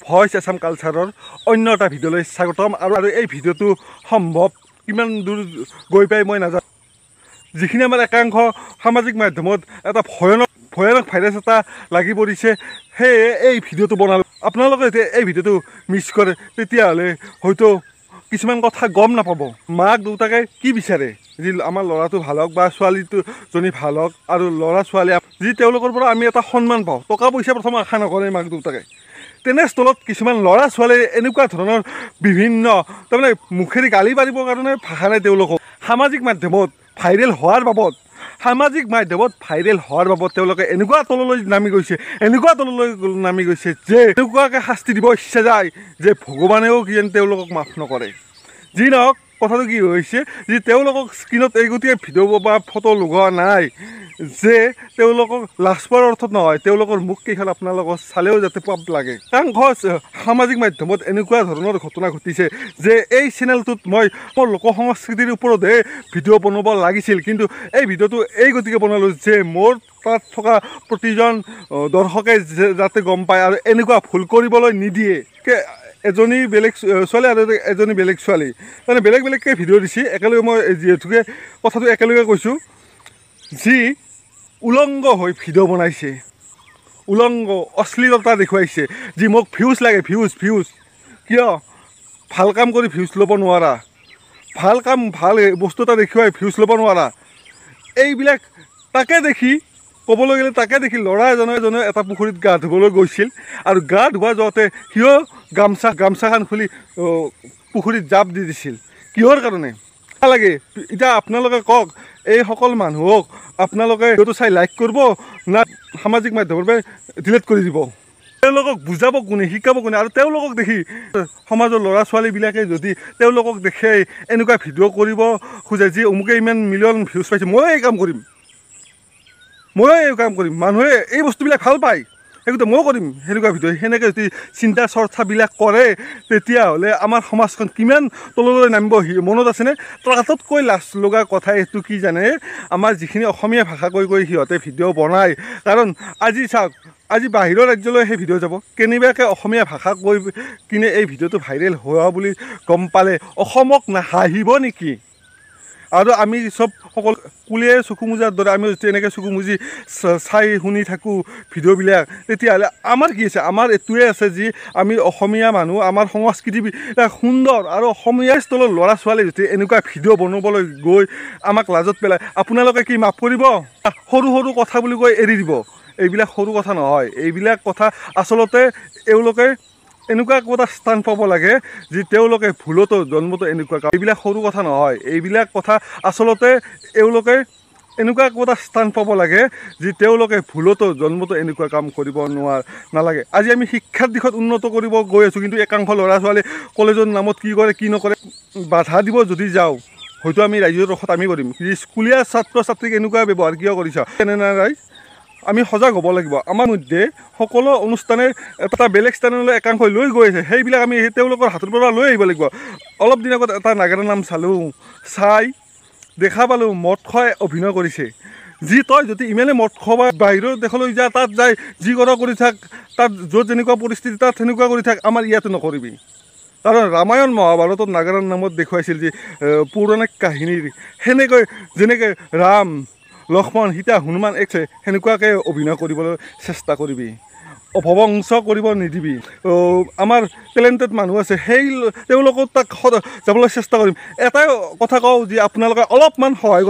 Voice Assam কালচাৰৰ অন্য এটা ভিডিঅ'লৈ স্বাগতম। আৰু এই ভিডিঅ'টো সম্ভৱ কিমান দূৰ গৈ পাই মই নাজানো। যিখিনি আমাৰ একাংশ সামাজিক মাধ্যমত এটা ভয়ানক ভাইৰাছ এটা লাগি পৰিছে, সেয়ে এই ভিডিঅ'টো বনালোঁ। আপোনালোকে যেতিয়া এই ভিডিঅ'টো মিছ কৰে তেতিয়াহ'লে হয়তো কিছুমান কথা গম নাপাব। মাক দেউতাকে কি বিচাৰে যি আমাৰ ল'ৰাটো ভাল হওক বা ছোৱালীজনী ভাল হওক, আৰু ল'ৰা ছোৱালী যি তেওঁলোকৰ পৰা আমি এটা সন্মান পাওঁ। টকা পইচা প্ৰথম আশা নকৰে মাক দেউতাকে। তেনেস্থলত কিছুমান ল'ৰা ছোৱালীয়ে এনেকুৱা ধৰণৰ বিভিন্ন তাৰমানে মুখেৰে গালি পাৰিবৰ কাৰণে ভাষা নাই তেওঁলোকক। সামাজিক মাধ্যমত ভাইৰেল হোৱাৰ বাবদ তেওঁলোকে এনেকুৱা তললৈ নামি গৈছে যে এনেকুৱাকৈ শাস্তি দিব ইচ্ছা যায় যে ভগৱানেও কিজানি তেওঁলোকক মাফ নকৰে। যি নহওক, কথাটো কি হৈছে যে তেওঁলোকক স্ক্ৰীণত এই গতিকে ভিডিঅ' বা ফটো লগোৱা নাই যে তেওঁলোকক লাজ পোৱাৰ অৰ্থত নহয়, তেওঁলোকৰ মুখকেইখন আপোনালোকক চালেও যাতে পাপ লাগে। কাৰণ সামাজিক মাধ্যমত এনেকুৱা ধৰণৰ ঘটনা ঘটিছে যে এই চেনেলটোত মই মোৰ লোক সংস্কৃতিৰ ওপৰতহে ভিডিঅ' বনাব লাগিছিল, কিন্তু এই ভিডিঅ'টো এই গতিকে বনালোঁ যে মোৰ তাত থকা প্ৰতিজন দৰ্শকে যাতে গম পায় আৰু এনেকুৱা ভুল কৰিবলৈ নিদিয়ে। এজনী বেলেগ ছোৱালী আৰু এজনী বেলেগ ছোৱালী মানে বেলেগকৈ ভিডিঅ' দিছে একেলগে। মই যিহেতুকে কথাটো একেলগে কৈছোঁ, যি উলংগ হৈ ভিডিঅ' বনাইছে, উলংগ অশ্লীলতা দেখুৱাইছে, যি মোক ভিউজ লাগে, ভিউজ কিয় ভাল কাম কৰি ভিউজ ল'ব নোৱাৰা, ভাল বস্তু এটা দেখুৱাই ভিউজ ল'ব নোৱাৰা। এইবিলাক তাকে দেখি ক'বলৈ গ'লে ল'ৰা এজনে এটা পুখুৰীত গা ধুবলৈ গৈছিল, আৰু গা ধুৱা যাওঁতে সিও গামচাখন খুলি পুখুৰীত জাপ দি দিছিল। কিহৰ কাৰণে লাগে এতিয়া আপোনালোকে কওক। এইসকল মানুহক আপোনালোকে ভিডিঅ'টো চাই লাইক কৰিব না সামাজিক মাধ্যমৰ পৰা ডিলিট কৰি দিব? তেওঁলোকক বুজাব কোনে, শিকাব কোনে? আৰু তেওঁলোকক দেখি সমাজৰ ল'ৰা ছোৱালীবিলাকে যদি তেওঁলোকক দেখে এনেকুৱা ভিডিঅ' কৰিব খোজে যি অমুকে ইমান মিলিয়ন ভিউজ পাইছে, ময়ো এই কাম কৰিম। মানুহে এই বস্তুবিলাক ভাল পায়, সেইগতে ময়ো কৰিম সেনেকুৱা ভিডিঅ'। সেনেকৈ যদি চিন্তা চৰ্চাবিলাক কৰে তেতিয়াহ'লে আমাৰ সমাজখন কিমান তললৈ নামিব। মনত আছেনে? তাতোতকৈ লাজ লগা কথা এইটো কি জানে? আমাৰ যিখিনি অসমীয়া ভাষা কৈ সিহঁতে ভিডিঅ' বনায়। কাৰণ আজি চাওক, আজি বাহিৰৰ ৰাজ্যলৈ সেই ভিডিঅ' যাব, কেনেবাকৈ অসমীয়া ভাষা কৈ কিনে এই ভিডিঅ'টো ভাইৰেল হোৱা বুলি গম পালে অসমক নাহাঁহিব নেকি? আৰু আমি সকলো কুলিয়ে চকু মোজাৰ দৰে আমি যদি এনেকৈ চকু মুজি চাই শুনি থাকোঁ ভিডিঅ'বিলাক, তেতিয়াহ'লে আমাৰ কি আছে? আমাৰ এইটোৱে আছে যি আমি অসমীয়া মানুহ, আমাৰ সংস্কৃতিবিলাক সুন্দৰ, আৰু অসমীয়া স্থলৰ ল'ৰা ছোৱালী যদি এনেকুৱা ভিডিঅ' বনাবলৈ গৈ আমাক লাজত পেলায়, আপোনালোকে কি মাফ কৰিব? সৰু কথা বুলি কৈ এৰি দিব? এইবিলাক সৰু কথা নহয়। এইবিলাক কথা আচলতে এওঁলোকে এনেকুৱা একোটা স্থান পাব লাগে যি তেওঁলোকে ভুলতো জন্মতো এনেকুৱা কাম। এইবিলাক সৰু কথা নহয়। এইবিলাক কথা আচলতে এওঁলোকে এনেকুৱা একোটা স্থান পাব লাগে যি তেওঁলোকে ভুলতো জন্মতো এনেকুৱা কাম কৰিব নালাগে। আজি আমি শিক্ষাৰ দিশত উন্নত কৰিব গৈ আছোঁ, কিন্তু একাংশ ল'ৰা ছোৱালী কলেজৰ নামত কি কৰে কি নকৰে বাধা দিব যদি যাওঁ, হয়তো আমি ৰাইজৰ ৰসত আমি কৰিম। স্কুলীয়া ছাত্ৰ ছাত্ৰীক এনেকুৱা ব্যৱহাৰ কিয় কৰিছ তেনেনাই আমি সজাগ হ'ব লাগিব। আমাৰ মধ্যে সকলো অনুষ্ঠানে এটা বেলেগ স্থানলৈ একাংশই লৈ গৈ আছে, সেইবিলাক আমি তেওঁলোকৰ হাতৰ পৰা লৈ আহিব লাগিব। অলপ দিন আগত এটা নাগাৰা নাম চাই দেখা পালোঁ মদ খুৱাই অভিনয় কৰিছে। তই যদি ইমানে মদ খোৱা বাহিৰৰ দেশলৈ যা, তাত যাই যি কৰি থাক, তাত য'ত যেনেকুৱা পৰিস্থিতি তাত সেনেকুৱা কৰি থাক, আমাৰ ইয়াতো নকৰিবি। কাৰণ ৰামায়ণ মহাভাৰতত নাগাৰাৰ নামত দেখুৱাইছিল যে পৌৰাণিক কাহিনীৰ সেনেকৈ যেনেকৈ ৰাম লক্ষ্মণ সীতা হনুমান সেনেকুৱাকৈ অভিনয় কৰিবলৈ চেষ্টা কৰিবি, অপভংশ কৰিব নিদিবি। আমাৰ টেলেণ্টেড মানুহ আছে, তেওঁলোকক তাক যাবলৈ চেষ্টা কৰিম। এটাই কথা কওঁ যে আপোনালোকে অলপমান সহায়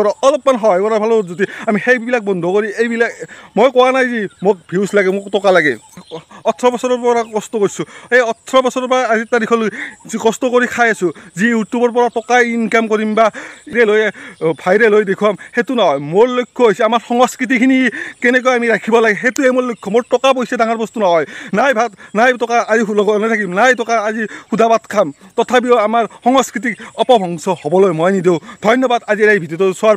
কৰাৰ ফালত যদি আমি সেইবিলাক বন্ধ কৰি এইবিলাক, মই কোৱা নাই যে মোক ভিউজ লাগে, মোক টকা লাগে। 18 বছৰৰ পৰা কষ্ট কৰিছোঁ, এই 18 বছৰৰ পৰা আজিৰ তাৰিখলৈ যি কষ্ট কৰি খাই আছোঁ, যি ইউটিউবৰ পৰা টকা ইনকাম কৰিম বা ভাইৰেল হৈ দেখুৱাম, সেইটো নহয়। মোৰ লক্ষ্য হৈছে আমাৰ সংস্কৃতিখিনি কেনেকৈ আমি ৰাখিব লাগে, সেইটোৱে মোৰ লক্ষ্য। মোৰ টকা পইচা ডাঙৰ বস্তু নহয়। নাই ভাত নাই টকা আজি লগতে থাকিম, নাই টকা আজি সুদা ভাত খাম, তথাপিও আমাৰ সংস্কৃতিক অপভংশ হ'বলৈ মই নিদিওঁ। ধন্যবাদ আজিৰ এই ভিডিঅ'টো চোৱাৰ